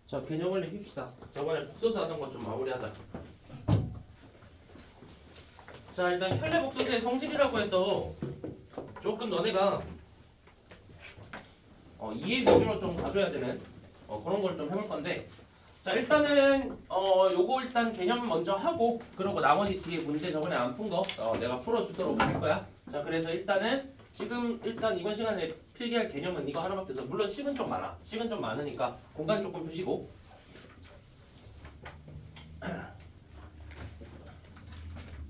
자, 개념 원리 봅시다. 저번에 복소수 하던 것 좀 마무리하자. 자, 일단 혈례 복소수의 성질이라고 해서 조금 너네가 이해 위주로 좀 가져야 되는 그런 걸 좀 해볼 건데, 자, 일단은 요거 일단 개념 먼저 하고, 그러고 나머지 뒤에 문제 저번에 안 푼 거 내가 풀어주도록 할 거야. 자, 그래서 일단은 지금 일단 이번 시간에 필기할 개념은 이거 하나밖에 없어. 물론 식은 좀 많아. 식은 좀 많으니까 공간 조금 두시고.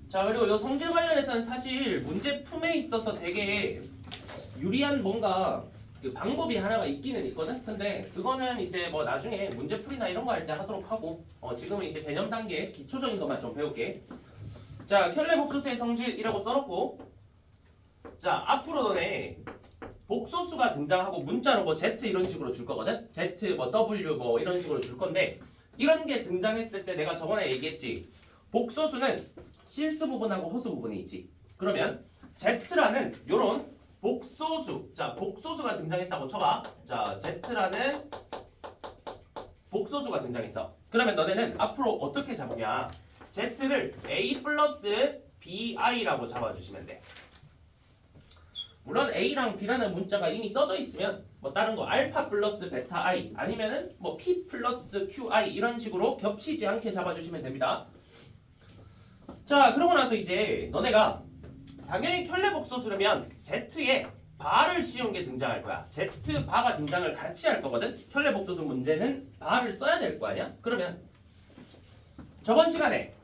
자, 그리고 이 성질 관련해서는 사실 문제품에 있어서 되게 유리한 뭔가 그 방법이 하나가 있기는 있거든. 근데 그거는 이제 뭐 나중에 문제풀이나 이런 거 할 때 하도록 하고, 지금은 이제 개념 단계 기초적인 것만 좀 배울게. 자, 혈례 복소수의 성질이라고 써놓고, 자, 앞으로 너네 복소수가 등장하고 문자로 뭐 Z 이런 식으로 줄 거거든. Z 뭐 W 뭐 이런 식으로 줄 건데, 이런 게 등장했을 때 내가 저번에 얘기했지. 복소수는 실수 부분하고 허수 부분이 있지. 그러면 Z라는 요런 복소수, 자, 복소수가 등장했다고 쳐봐. 자, Z라는 복소수가 등장했어. 그러면 너네는 앞으로 어떻게 잡냐? Z를 A 플러스 BI라고 잡아주시면 돼. 물론 A랑 B라는 문자가 이미 써져 있으면 뭐 다른 거 알파 플러스 베타 I 아니면은 뭐 P 플러스 QI 이런 식으로 겹치지 않게 잡아주시면 됩니다. 자, 그러고 나서 이제 너네가 당연히 혈례 복소수라면 Z에 바를 씌운 게 등장할 거야. Z 바가 등장을 같이 할 거거든. 혈례 복소수 문제는 바를 써야 될 거 아니야? 그러면 저번 시간에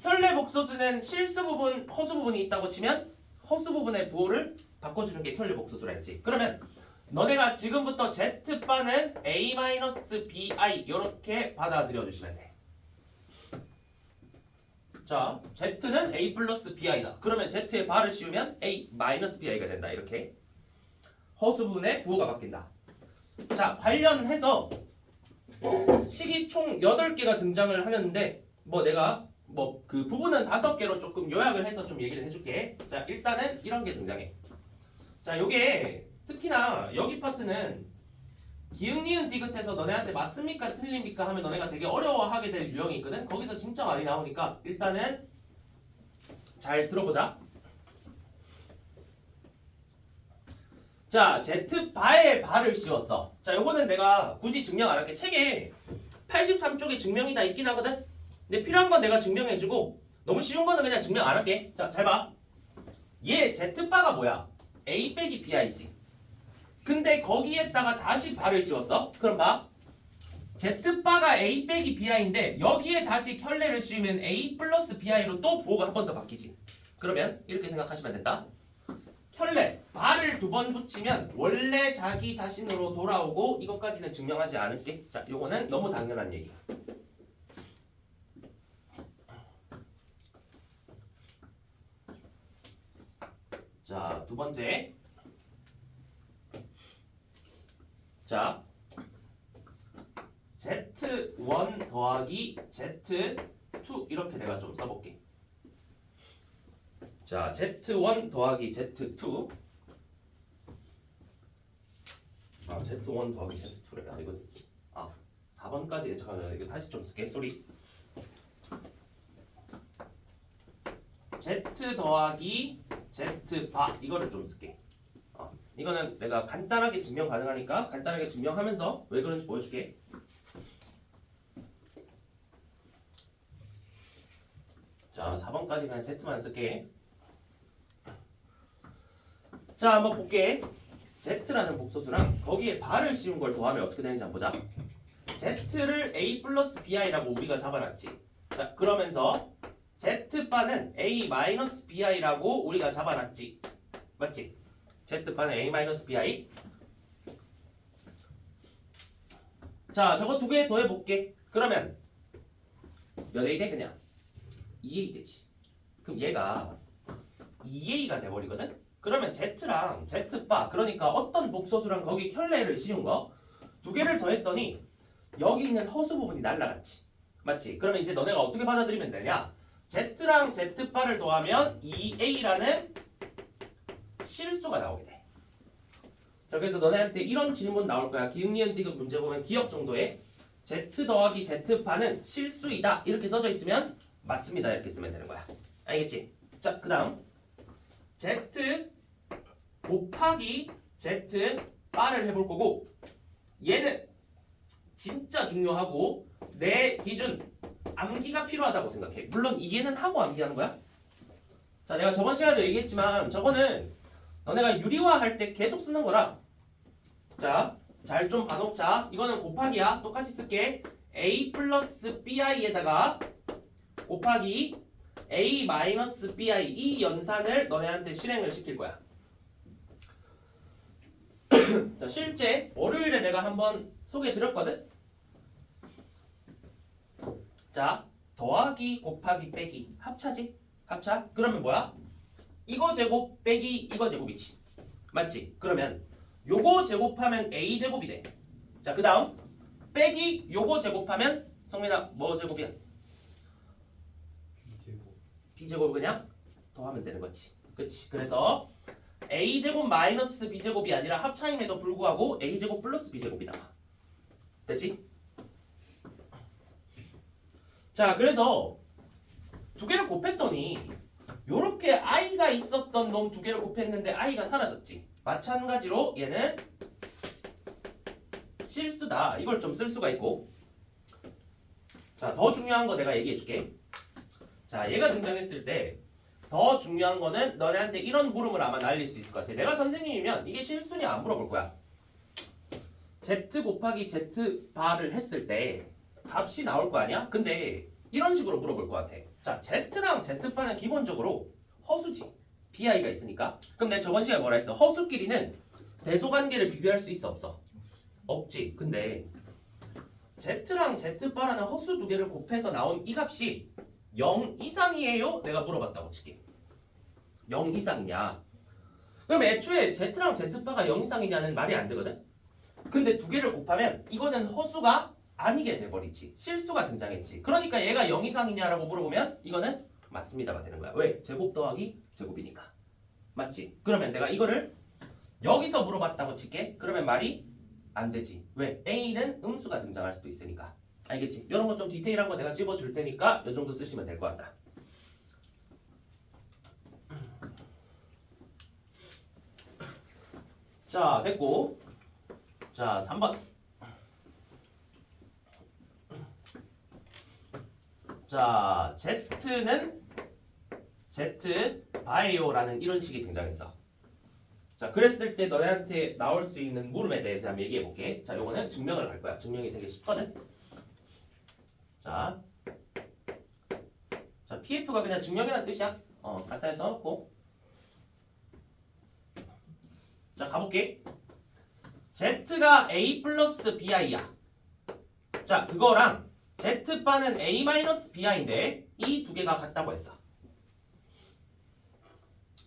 혈례 복소수는 실수 부분, 허수 부분이 있다고 치면 허수 부분의 부호를 바꿔주는 게 혈례 복소수라 했지. 그러면 너네가 지금부터 Z 바는 A-BI 이렇게 받아들여 주시면 돼. 자, Z는 A 플러스 BI다. 그러면 Z에 바를 씌우면 A 마이너스 BI가 된다. 이렇게 허수분의 부호가 바뀐다. 자, 관련해서 식이 총 8개가 등장을 하는데 뭐 내가 뭐 그 부분은 5개로 조금 요약을 해서 좀 얘기를 해줄게. 자, 일단은 이런 게 등장해. 자, 요게 특히나 여기 파트는 기흥, 니은, 디귿해서 너네한테 맞습니까? 틀립니까? 하면 너네가 되게 어려워하게 될 유형이 있거든? 거기서 진짜 많이 나오니까 일단은 잘 들어보자. 자, Z바에 바를 씌웠어. 자, 요거는 내가 굳이 증명 안 할게. 책에 83쪽에 증명이 다 있긴 하거든? 근데 필요한 건 내가 증명해주고 너무 쉬운 거는 그냥 증명 안 할게. 자, 잘 봐. 얘 Z바가 뭐야? A 빼기 BI지. 근데 거기에다가 다시 바를 씌웠어. 그럼 봐. Z바가 A 빼기 BI인데 여기에 다시 혈례를 씌우면 A 플러스 BI로 또 부호가 한 번 더 바뀌지. 그러면 이렇게 생각하시면 된다. 혈례, 바를 2번 붙이면 원래 자기 자신으로 돌아오고 이것까지는 증명하지 않을게. 자, 요거는 너무 당연한 얘기. 자, 두 번째. 자, Z1 더하기 Z2 이렇게 내가 좀 써볼게. 자, Z1 더하기 Z2. Z1 더하기 Z2래. 이거 4번까지 잠깐만 이거 다시 좀 쓸게. 쏘리. Z 더하기 Z바 이거를 좀 쓸게. 이거는 내가 간단하게 증명 가능하니까 간단하게 증명하면서 왜 그런지 보여줄게. 자, 4번까지 그냥 Z만 쓸게. 자, 한번 볼게. Z라는 복소수랑 거기에 바를 씌운 걸 더하면 어떻게 되는지 한번 보자. Z를 A 플러스 BI라고 우리가 잡아놨지. 자, 그러면서 Z바는 A 마이너스 BI라고 우리가 잡아놨지. 맞지? Z바는 A 마이너스 BI. 자, 저거 2개 더해볼게. 그러면 몇 A 돼 그냥? 2A 되지. 그럼 얘가 2A가 돼버리거든? 그러면 Z랑 Z바, 그러니까 어떤 복소수랑 거기 혈례를 씌운 거 2개를 더했더니 여기 있는 허수 부분이 날라갔지. 맞지? 그러면 이제 너네가 어떻게 받아들이면 되냐? Z랑 Z바를 더하면 2A라는 실수가 나오게 돼. 자, 그래서 너네한테 이런 질문 나올 거야. 기흥, 니은, 디귿 문제 보면 기억 정도에 Z 더하기 Z파는 실수이다 이렇게 써져 있으면 맞습니다 이렇게 쓰면 되는 거야. 알겠지? 자, 그 다음 Z 곱하기 Z바를 해볼 거고 얘는 진짜 중요하고 내 기준 암기가 필요하다고 생각해. 물론 이해는 하고 암기하는 거야. 자, 내가 저번 시간에도 얘기했지만 저거는 너네가 유리화 할 때 계속 쓰는 거라. 자, 잘 좀 봐놓자. 이거는 곱하기야. 똑같이 쓸게. A 플러스 BI에다가 곱하기 A 마이너스 BI 이 연산을 너네한테 실행을 시킬 거야. 자, 실제 월요일에 내가 한번 소개해 드렸거든. 자, 더하기 곱하기 빼기 합차지? 합차? 그러면 뭐야? 이거 제곱 빼기 이거 제곱이지. 맞지? 그러면 요거 제곱하면 A 제곱이 돼. 자, 그 다음 빼기 요거 제곱하면 성민아 뭐 제곱이야? B 제곱 그냥 더하면 되는 거지. 그치? 그래서 A 제곱 마이너스 B 제곱이 아니라 합차임에도 불구하고 A 제곱 플러스 B 제곱이다. 됐지? 자, 그래서 두 개를 곱했더니 요렇게 i가 있었던 놈 두 개를 곱했는데 i가 사라졌지. 마찬가지로 얘는 실수다. 이걸 좀 쓸 수가 있고. 자, 더 중요한 거 내가 얘기해 줄게. 자, 얘가 등장했을 때 더 중요한 거는 너네한테 이런 물음을 아마 날릴 수 있을 것 같아. 내가 선생님이면 이게 실수냐 안 물어볼 거야. z 곱하기 z 바를 했을 때 값이 나올 거 아니야? 근데 이런 식으로 물어볼 것 같아. 자, z랑 z바는 기본적으로 허수지. bi가 있으니까. 그럼 내가 저번 시간에 뭐라 했어? 허수끼리는 대소관계를 비교할 수 있어 없어? 없지. 근데 z랑 z바라는 허수 두 개를 곱해서 나온 이 값이 0 이상이에요? 내가 물어봤다고 칠게. 0 이상이냐? 그럼 애초에 z랑 z바가 0 이상이냐는 말이 안 되거든? 근데 두 개를 곱하면 이거는 허수가 아니게 돼버리지. 실수가 등장했지. 그러니까 얘가 0 이상이냐라고 물어보면 이거는 맞습니다가 되는 거야. 왜? 제곱 더하기 제곱이니까. 맞지? 그러면 내가 이거를 여기서 물어봤다고 칠게. 그러면 말이 안 되지. 왜? A는 음수가 등장할 수도 있으니까. 알겠지? 이런 거 좀 디테일한 거 내가 집어줄 테니까 이 정도 쓰시면 될 것 같다. 자, 됐고. 자, 3번. 자, Z는 Z 바이오라는 이런 식이 등장했어. 자, 그랬을 때 너네한테 나올 수 있는 물음에 대해서 한번 얘기해 볼게. 자, 요거는 증명을 할 거야. 증명이 되게 쉽거든. 자, PF가 그냥 증명이라는 뜻이야. 간단히 써놓고. 자, 가볼게. Z가 A 플러스 BI야. 자, 그거랑 Z바는 A 마이너스 BI인데 이 두 개가 같다고 했어.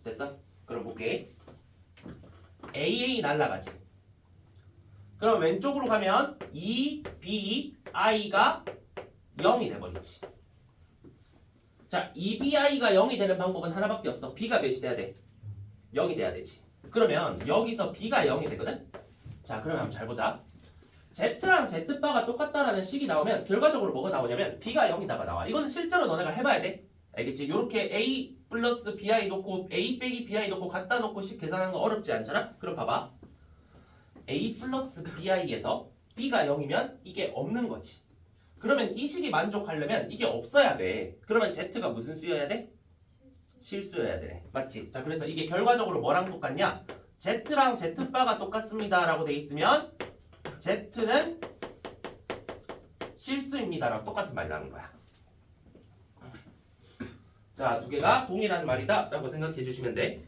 됐어? 그럼 볼게. AA 날라가지. 그럼 왼쪽으로 가면 2BI가 0이 돼버리지. 자, 2BI가 0이 되는 방법은 하나밖에 없어. B가 몇이 돼야 돼? 0이 돼야 되지. 그러면 여기서 B가 0이 되거든? 자, 그러면 한번 잘 보자. Z랑 Z바가 똑같다라는 식이 나오면 결과적으로 뭐가 나오냐면 B가 0이다가 나와. 이거는 실제로 너네가 해봐야 돼. 알겠지? 요렇게 A 플러스 BI 놓고 A 빼기 BI 놓고 갖다 놓고 식 계산하는 거 어렵지 않잖아? 그럼 봐봐. A 플러스 BI에서 B가 0이면 이게 없는 거지. 그러면 이 식이 만족하려면 이게 없어야 돼. 그러면 Z가 무슨 수여야 돼? 실수여야 돼. 맞지? 자, 그래서 이게 결과적으로 뭐랑 똑같냐? Z랑 Z바가 똑같습니다 라고 돼 있으면 Z는 실수입니다랑 똑같은 말이 나는 거야. 자, 두 개가 동일한 말이다 라고 생각해 주시면 돼.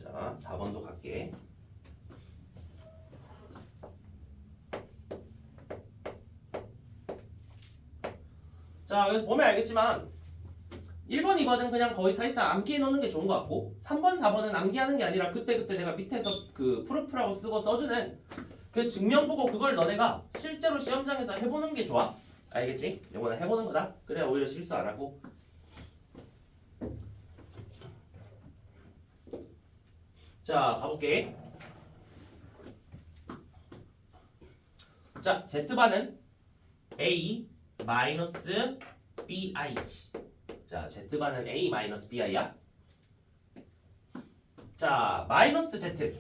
자, 4번도 갈게. 자, 그래서 보면 알겠지만 1번, 2번은 그냥 거의 사실상 암기해 놓는 게 좋은 것 같고 3번, 4번은 암기하는 게 아니라 그때그때 내가 밑에서 그 프로프라고 쓰고 써주는 그 증명 보고 그걸 너네가 실제로 시험장에서 해보는 게 좋아. 알겠지? 이거는 해보는 거다. 그래야 오히려 실수 안 하고. 자, 가볼게. 자, Z반은 A 마이너스 BI지. 자, Z반은 A 마이너스 BI야. 자, 마이너스 Z.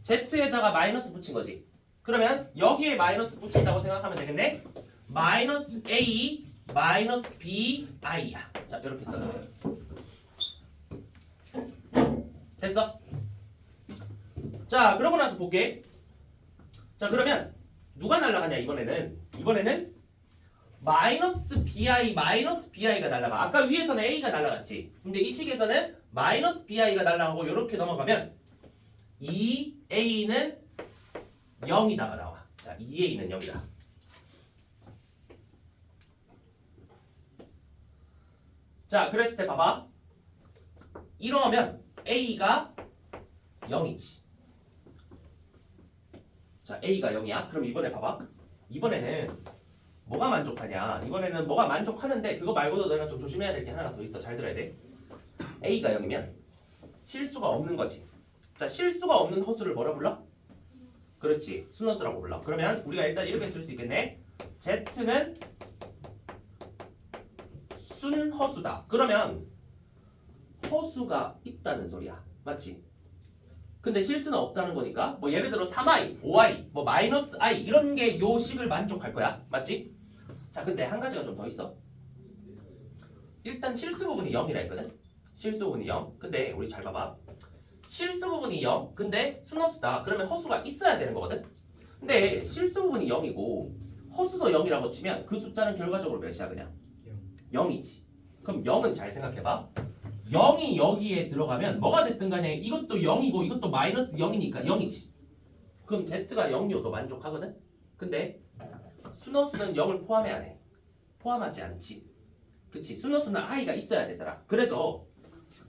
Z에다가 마이너스 붙인 거지. 그러면 여기에 마이너스 붙인다고 생각하면 되겠네. 마이너스 A 마이너스 BI야. 자, 이렇게 써줘. 됐어? 자, 그러고 나서 볼게. 자, 그러면 누가 날아가냐 이번에는 마이너스 BI가 날아가. 아까 위에서는 A가 날아갔지. 근데 이 식에서는 마이너스 BI가 날아가고 이렇게 넘어가면 2A는 0이다가 나와. 자, 2A는 0이다. 자, 그랬을 때 봐봐. 이러면 A가 0이지. 자, A가 0이야. 그럼 이번에 봐봐. 이번에는 뭐가 만족하냐? 이번에는 뭐가 만족하는데 그거 말고도 너희가 좀 조심해야 될 게 하나가 더 있어. 잘 들어야 돼. A가 0이면 실수가 없는 거지. 자, 실수가 없는 허수를 뭐라 불러? 그렇지. 순허수라고 불러. 그러면 우리가 일단 이렇게 쓸 수 있겠네. Z는 순허수다. 그러면 허수가 있다는 소리야. 맞지? 근데 실수는 없다는 거니까 뭐 예를 들어 3i, 5i, 뭐 마이너스 i 이런 게 요 식을 만족할 거야. 맞지? 자, 근데 한 가지가 좀 더 있어. 일단 실수 부분이 0이라 했거든. 실수 부분이 0. 근데 우리 잘 봐봐. 실수 부분이 0. 근데 순허수다. 그러면 허수가 있어야 되는 거거든. 근데 실수 부분이 0이고 허수도 0이라고 치면 그 숫자는 결과적으로 몇이야 그냥? 0이지. 그럼 0은 잘 생각해봐. 0이 여기에 들어가면 뭐가 됐든 간에 이것도 0이고 이것도 마이너스 0이니까 0이지. 그럼 Z가 0이어도 만족하거든? 근데 순허수는 0을 포함해 안 해? 포함하지 않지. 그치? 순허수는 i가 있어야 되잖아. 그래서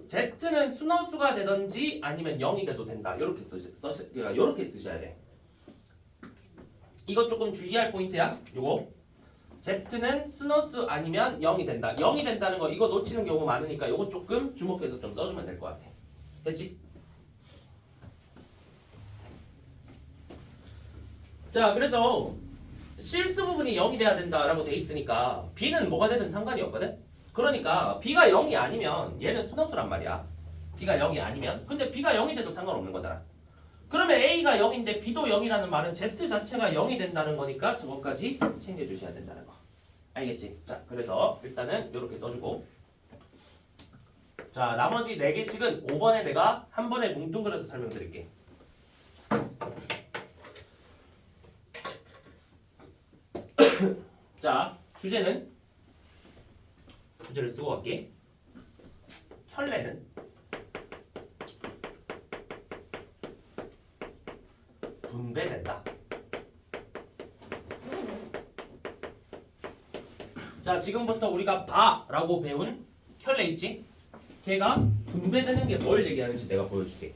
Z는 순허수가 되든지 아니면 0이 돼도 된다. 이렇게 이렇게 쓰셔야 돼. 이거 조금 주의할 포인트야. 요거. Z는 순허수 아니면 0이 된다. 0이 된다는 거 이거 놓치는 경우 많으니까 이거 조금 주목해서 좀 써주면 될 것 같아. 됐지? 자, 그래서 실수 부분이 0이 돼야 된다라고 돼 있으니까 B는 뭐가 되든 상관이 없거든? 그러니까 B가 0이 아니면 얘는 순허수란 말이야. B가 0이 아니면. 근데 B가 0이 돼도 상관없는 거잖아. 그러면 A가 0인데 B도 0이라는 말은 Z 자체가 0이 된다는 거니까 저것까지 챙겨주셔야 된다는 거. 알겠지? 자, 그래서 일단은 이렇게 써주고, 자, 나머지 4개씩은 5번에 내가 한 번에 뭉뚱그려서 설명드릴게. 자, 주제를 쓰고 갈게. 혈례는 분배된다. 자, 지금부터 우리가 바라고 배운 혈례 있지? 걔가 분배되는 게 뭘 얘기하는지 내가 보여줄게.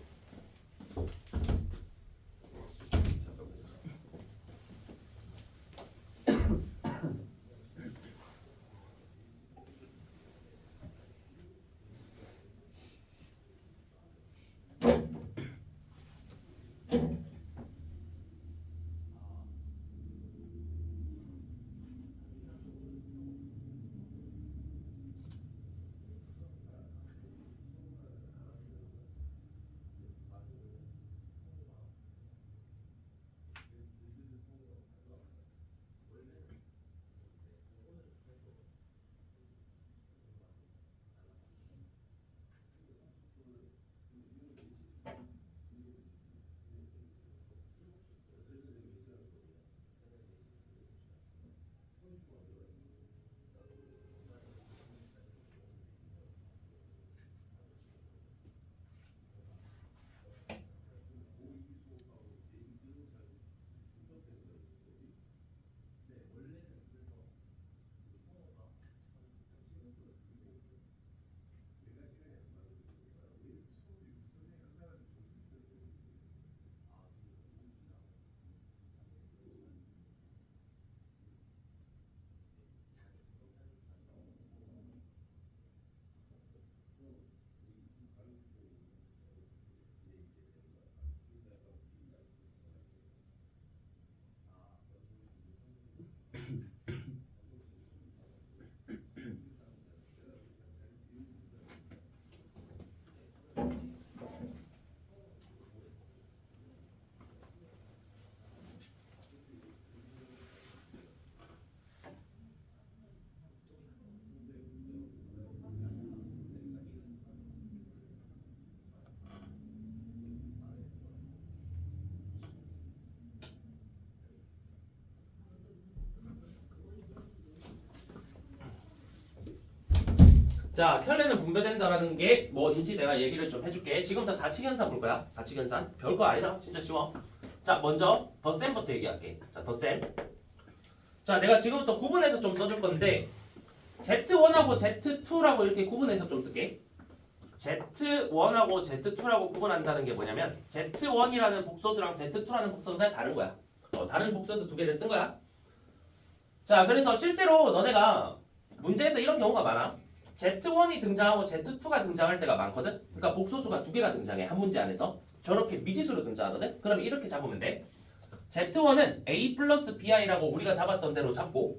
자, 켤레는 분배된다라는 게 뭔지 내가 얘기를 좀 해줄게. 지금부터 사칙연산 볼 거야. 사칙연산. 별거 아니다. 진짜 쉬워. 자, 먼저 덧셈부터 얘기할게. 자, 덧셈. 자, 내가 지금부터 구분해서 좀 써줄 건데 Z1하고 Z2라고 이렇게 구분해서 좀 쓸게. Z1하고 Z2라고 구분한다는 게 뭐냐면 Z1이라는 복소수랑 Z2라는 복소수가 다른 거야. 다른 복소수 두 개를 쓴 거야. 자, 그래서 실제로 너네가 문제에서 이런 경우가 많아. Z1이 등장하고 Z2가 등장할 때가 많거든. 그러니까 복소수가 두 개가 등장해. 한 문제 안에서. 저렇게 미지수로 등장하거든. 그럼 이렇게 잡으면 돼. Z1은 A 플러스 BI라고 우리가 잡았던 대로 잡고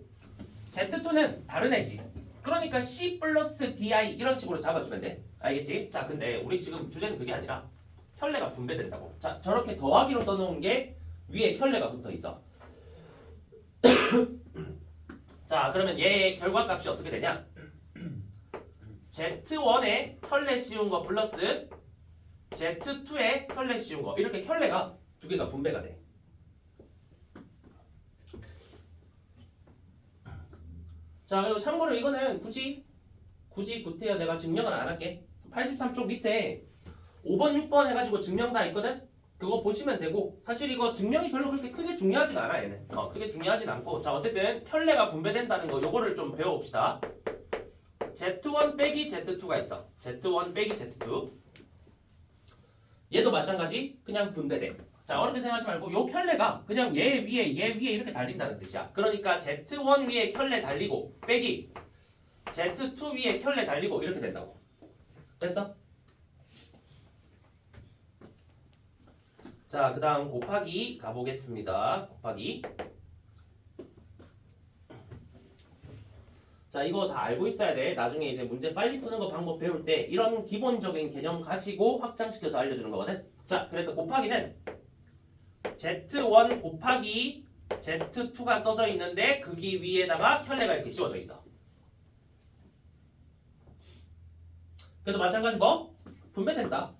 Z2는 다른 애지. 그러니까 C 플러스 DI 이런 식으로 잡아주면 돼. 알겠지? 자, 근데 우리 지금 주제는 그게 아니라 켤레가 분배된다고. 자, 저렇게 더하기로 써놓은 게 위에 켤레가 붙어 있어. 자, 그러면 얘의 결과값이 어떻게 되냐? Z1에 켤레 씌운 거 플러스 Z2에 켤레 씌운 거 이렇게 켤레가 두 개가 분배가 돼. 자, 그리고 참고로 이거는 굳이 구태여 내가 증명을 안 할게. 83쪽 밑에 5번, 6번 해가지고 증명 다 있거든? 그거 보시면 되고 사실 이거 증명이 별로 그렇게 크게 중요하지가 않아 얘는. 크게 중요하진 않고 자, 어쨌든 켤레가 분배된다는 거 요거를 좀 배워봅시다. Z1 빼기 Z2가 있어. Z1 빼기 Z2 얘도 마찬가지 그냥 분배돼. 자, 어렵게 생각하지 말고 요 켤레가 그냥 얘 위에 이렇게 달린다는 뜻이야. 그러니까 Z1 위에 켤레 달리고 빼기 Z2 위에 켤레 달리고 이렇게 된다고. 됐어? 자, 그 다음 곱하기 가보겠습니다. 곱하기. 자, 이거 다 알고 있어야 돼. 나중에 이제 문제 빨리 푸는 거 방법 배울 때 이런 기본적인 개념 가지고 확장시켜서 알려주는 거거든. 자, 그래서 곱하기는 Z1 곱하기 Z2가 써져 있는데 거기 위에다가 켤레가 이렇게 씌워져 있어. 그래도 마찬가지 뭐? 분배된다.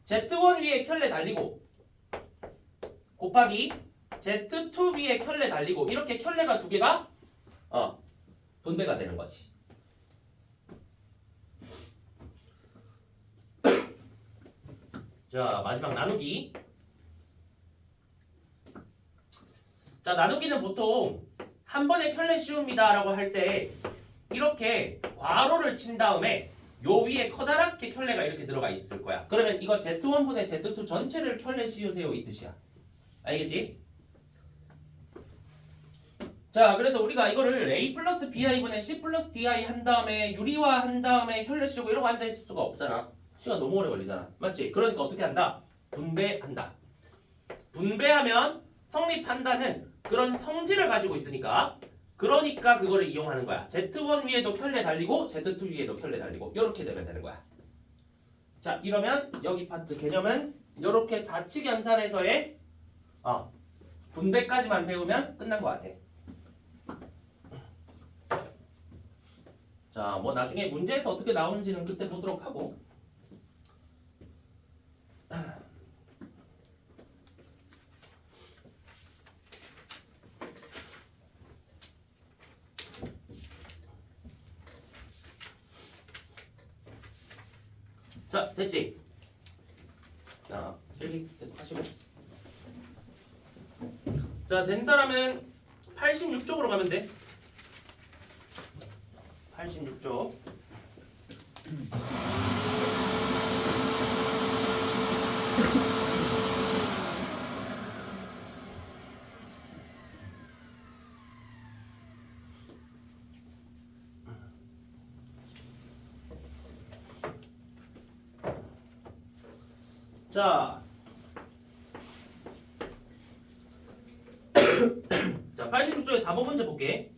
Z1 위에 켤레 달리고 곱하기 Z2 위에 켤레 달리고 이렇게 켤레가 두 개가 분배가 되는 거지. 자, 마지막 나누기. 자, 나누기는 보통 한 번에 켤레 씌웁니다 라고 할 때 이렇게 괄호를 친 다음에 요 위에 커다랗게 켤레가 이렇게 들어가 있을 거야. 그러면 이거 Z1분의 Z2 전체를 켤레 씌우세요 이 뜻이야. 알겠지? 자, 그래서 우리가 이거를 A 플러스 BI분의 C 플러스 DI 한 다음에 유리화 한 다음에 혈례 씌우고 이러고 앉아있을 수가 없잖아. 시간 너무 오래 걸리잖아. 맞지? 그러니까 어떻게 한다? 분배한다. 분배하면 성립한다는 그런 성질을 가지고 있으니까 그러니까 그거를 이용하는 거야. Z1 위에도 켤레 달리고 Z2 위에도 켤레 달리고 이렇게 되면 되는 거야. 자, 이러면 여기 파트 개념은 이렇게 사칙연산에서의 분배까지만 배우면 끝난 것 같아. 자, 뭐 나중에 문제에서 어떻게 나오는지는 그때 보도록 하고. 자, 됐지? 자, 필기 계속 하시고. 자, 된 사람은 86쪽으로 가면 돼. 86쪽. 자, 자, 86쪽에 4번 문제 볼게.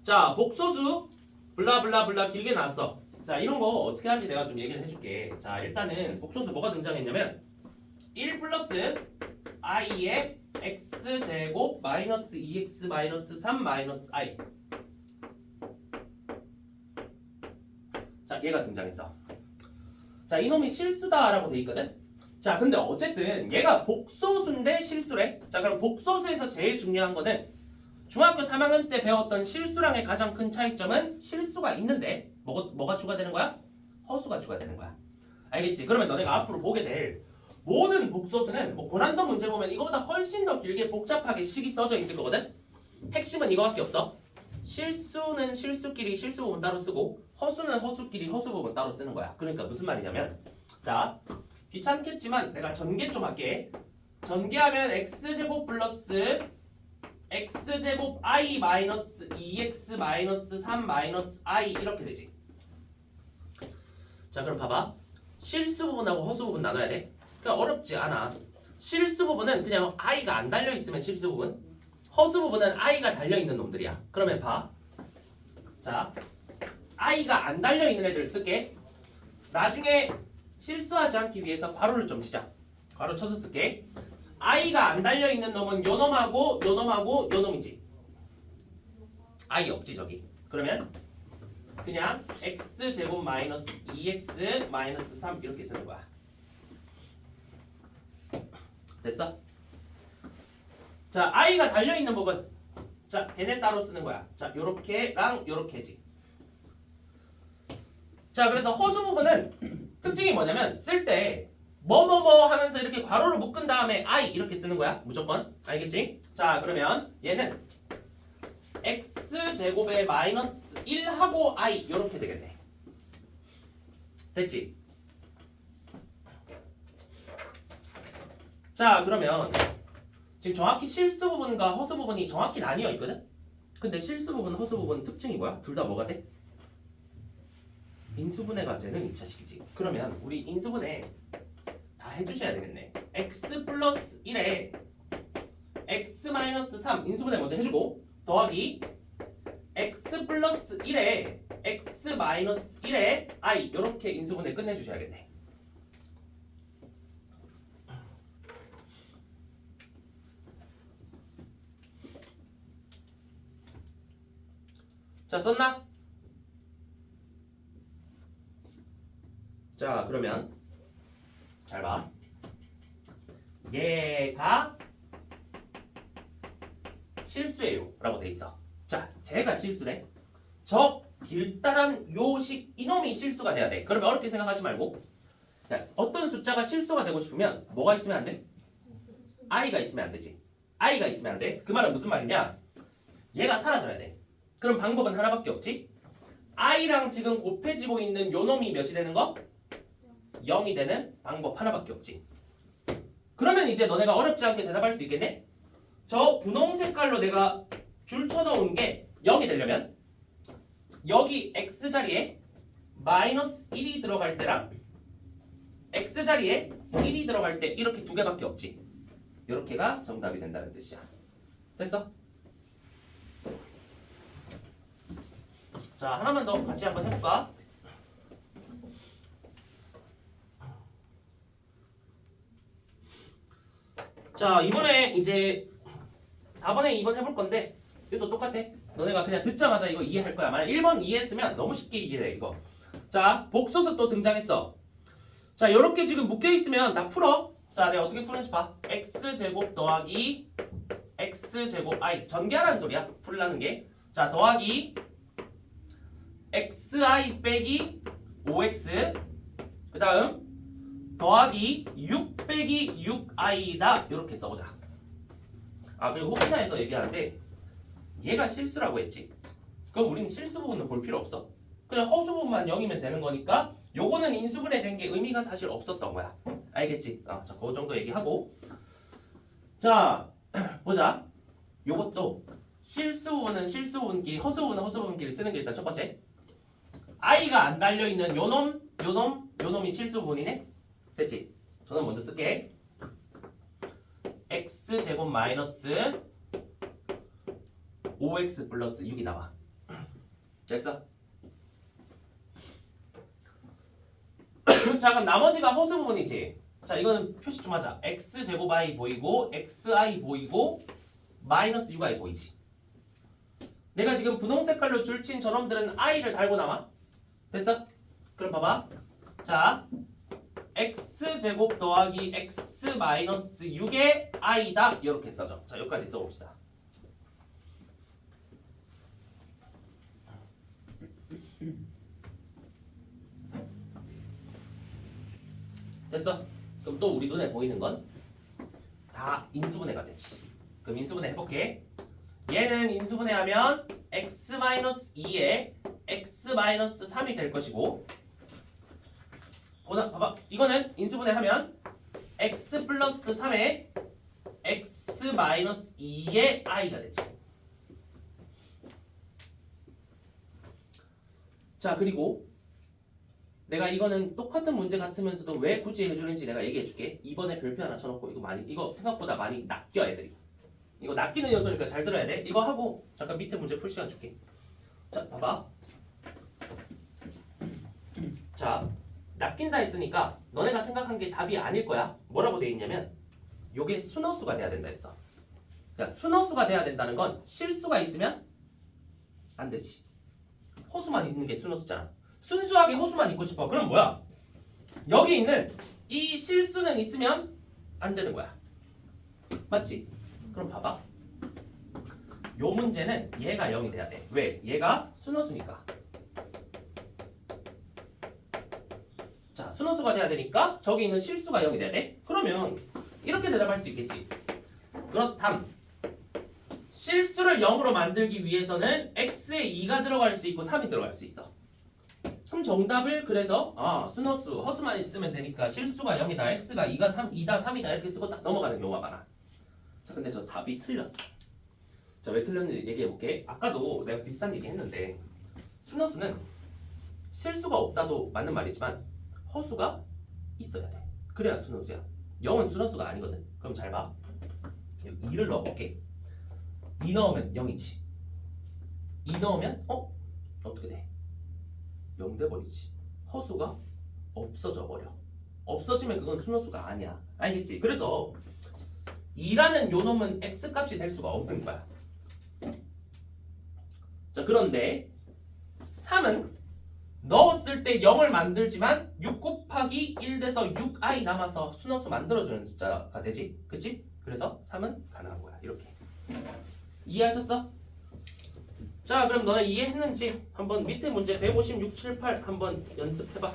자, 복소수 블라블라블라 길게 나왔어. 자, 이런 거 어떻게 하는지 내가 좀 얘기를 해줄게. 자, 일단은 복소수 뭐가 등장했냐면 1 플러스 i의 x제곱 마이너스 2x 마이너스 3 마이너스 i. 자, 얘가 등장했어. 자, 이놈이 실수다라고 돼 있거든. 자, 근데 어쨌든 얘가 복소수인데 실수래. 자, 그럼 복소수에서 제일 중요한 거는 중학교 3학년 때 배웠던 실수랑의 가장 큰 차이점은 실수가 있는데 뭐가 추가되는 거야? 허수가 추가되는 거야. 알겠지? 그러면 너네가 앞으로 보게 될 모든 복소수는 뭐 고난도 문제 보면 이거보다 훨씬 더 길게 복잡하게 식이 써져 있을 거거든? 핵심은 이거밖에 없어. 실수는 실수끼리 실수 부분 따로 쓰고 허수는 허수끼리 허수 부분 따로 쓰는 거야. 그러니까 무슨 말이냐면 자 귀찮겠지만 내가 전개 좀 할게. 전개하면 x제곱 플러스 x제곱 i 마이너스 2x 마이너스 3 마이너스 i 이렇게 되지. 자 그럼 봐봐. 실수 부분하고 허수 부분 나눠야 돼. 그러니까 어렵지 않아. 실수 부분은 그냥 i가 안 달려 있으면 실수 부분. 허수 부분은 i가 달려 있는 놈들이야. 그러면 봐. 자 i가 안 달려 있는 애들 쓸게. 나중에 실수하지 않기 위해서 괄호를 좀 치자. 괄호 쳐서 쓸게. i가 안 달려 있는 놈은 요 놈하고 요 놈하고 요 놈이지. i 없지 저기. 그러면 그냥 x제곱 마이너스 2x 마이너스 3 이렇게 쓰는 거야. 됐어? 자 i가 달려있는 부분 자 걔네 따로 쓰는 거야. 자 요렇게랑 요렇게지. 자 그래서 허수 부분은 특징이 뭐냐면 쓸 때 뭐뭐뭐 하면서 이렇게 괄호를 묶은 다음에 i 이렇게 쓰는 거야. 무조건. 알겠지? 자 그러면 얘는 x제곱에 마이너스 1하고 i 이렇게 되겠네. 됐지? 자 그러면 지금 정확히 실수 부분과 허수 부분이 정확히 나뉘어 있거든? 근데 실수 부분, 허수 부분 특징이 뭐야? 둘 다 뭐가 돼? 인수분해가 되는 2차식이지. 그러면 우리 인수분해 다 해주셔야 되겠네. x 플러스 1에 x 마이너스 3 인수분해 먼저 해주고 더하기 x 플러스 1에 x 마이너스 1에 i 이렇게 인수분해 끝내주셔야겠네. 자 썼나? 자 그러면 잘 봐. 얘가 실수예요 라고 돼 있어. 자 제가 실수래. 저 길다란 요식 이놈이 실수가 돼야 돼. 그러면 어렵게 생각하지 말고 자, 어떤 숫자가 실수가 되고 싶으면 뭐가 있으면 안 돼? i가 있으면 안 되지. i가 있으면 안 돼. 그 말은 무슨 말이냐? 얘가 사라져야 돼. 그럼 방법은 하나밖에 없지. i랑 지금 곱해지고 있는 요 놈이 몇이 되는 거? 0이 되는 방법 하나밖에 없지. 그러면 이제 너네가 어렵지 않게 대답할 수 있겠네? 저 분홍 색깔로 내가 줄 쳐놓은 게 0이 되려면 여기 x자리에 마이너스 1이 들어갈 때랑 x자리에 1이 들어갈 때 이렇게 두 개밖에 없지. 이렇게가 정답이 된다는 뜻이야. 됐어? 자 하나만 더 같이 한번 해볼까? 자 이번에 이제 4번에 2번 해볼 건데 이것도 똑같아. 너네가 그냥 듣자마자 이거 이해할 거야. 만약 1번 이해했으면 너무 쉽게 이해돼 이거. 자 복소수 또 등장했어. 자 이렇게 지금 묶여있으면 다 풀어. 자 내가 어떻게 푸는지 봐. x제곱 더하기 x제곱 i 전개하라는 소리야. 풀라는 게. 자 더하기 xi 빼기 5x 그 다음 더하기 6 빼기 6i다 이렇게 써보자. 아 그리고 혹시나 해서 얘기하는데 얘가 실수라고 했지. 그럼 우린 실수 부분은 볼 필요 없어. 그냥 허수 부분만 0이면 되는 거니까 요거는 인수분해 된 게 의미가 사실 없었던 거야. 알겠지? 자 그 정도 얘기하고 자 보자. 요것도 실수 부분은 실수 부분끼리 허수 부분은 허수 부분끼리 쓰는 게 일단 첫 번째. i가 안 달려있는 요놈 요놈 요놈이 실수 부분이네. 됐지? 저는 먼저 쓸게. x제곱 마이너스 5x 플러스 6이 나와. 됐어? 자 그럼 나머지가 허수 부분이지. 자 이거는 표시 좀 하자. x제곱 i 보이고 xi 보이고 마이너스 6i 보이지. 내가 지금 분홍 색깔로 줄친 저놈들은 i를 달고 나와. 됐어? 그럼 봐봐. 자 x제곱 더하기 x 마이너스 6의 i다 이렇게 써줘. 자 여기까지 써봅시다. 됐어. 그럼 또 우리 눈에 보이는 건 다 인수분해가 되지. 그럼 인수분해 해볼게. 얘는 인수분해하면 x-2에 x-3이 될 것이고, 봐봐. 이거는 인수분해하면 x 플러스 3에 x-2의 i가 되지. 자, 그리고 내가 이거는 똑같은 문제 같으면서도 왜 굳이 해주는지 내가 얘기해줄게. 2번에 별표 하나 쳐놓고 이거 생각보다 많이 낚여 애들이. 이거 낚이는 요소니까 잘 들어야 돼. 이거 하고 잠깐 밑에 문제 풀 시간 줄게. 자, 봐봐. 자, 낚인다 했으니까 너네가 생각한 게 답이 아닐 거야. 뭐라고 돼 있냐면 요게 순허수가 돼야 된다 했어. 자, 순허수가 돼야 된다는 건 실수가 있으면 안 되지. 허수만 있는 게 순허수잖아. 순수하게 허수만 있고 싶어. 그럼 뭐야? 여기 있는 이 실수는 있으면 안 되는 거야. 맞지? 그럼 봐봐. 요 문제는 얘가 0이 돼야 돼. 왜? 얘가 순허수니까. 자, 순허수가 돼야 되니까 저기 있는 실수가 0이 돼야 돼. 그러면 이렇게 대답할 수 있겠지. 그렇담. 실수를 0으로 만들기 위해서는 x에 2가 들어갈 수 있고 3이 들어갈 수 있어. 그럼 정답을 그래서 순허수, 허수만 있으면 되니까 실수가 0이다, x가 2다, 3이다 이렇게 쓰고 딱 넘어가는 경우가 많아. 자, 근데 저 답이 틀렸어. 자, 왜 틀렸는지 얘기해볼게. 아까도 내가 비슷한 얘기 했는데 순허수는 실수가 없다도 맞는 말이지만 허수가 있어야 돼. 그래야 순허수야. 0은 순허수가 아니거든. 그럼 잘 봐. 2를 넣어볼게. 2 넣으면 0이지. 2 넣으면 어떻게 돼? 0 돼버리지. 허수가 없어져 버려. 없어지면 그건 순허수가 아니야. 알겠지? 그래서 2라는 요 놈은 x값이 될 수가 없는 거야. 자, 그런데 3은 넣었을 때 0을 만들지만 6 곱하기 1 돼서 6i 남아서 순허수 만들어주는 숫자가 되지. 그치? 그래서 3은 가능한 거야. 이렇게. 이해하셨어? 자, 그럼 너네 이해했는지 한번 밑에 문제 156, 78 한번 연습해봐.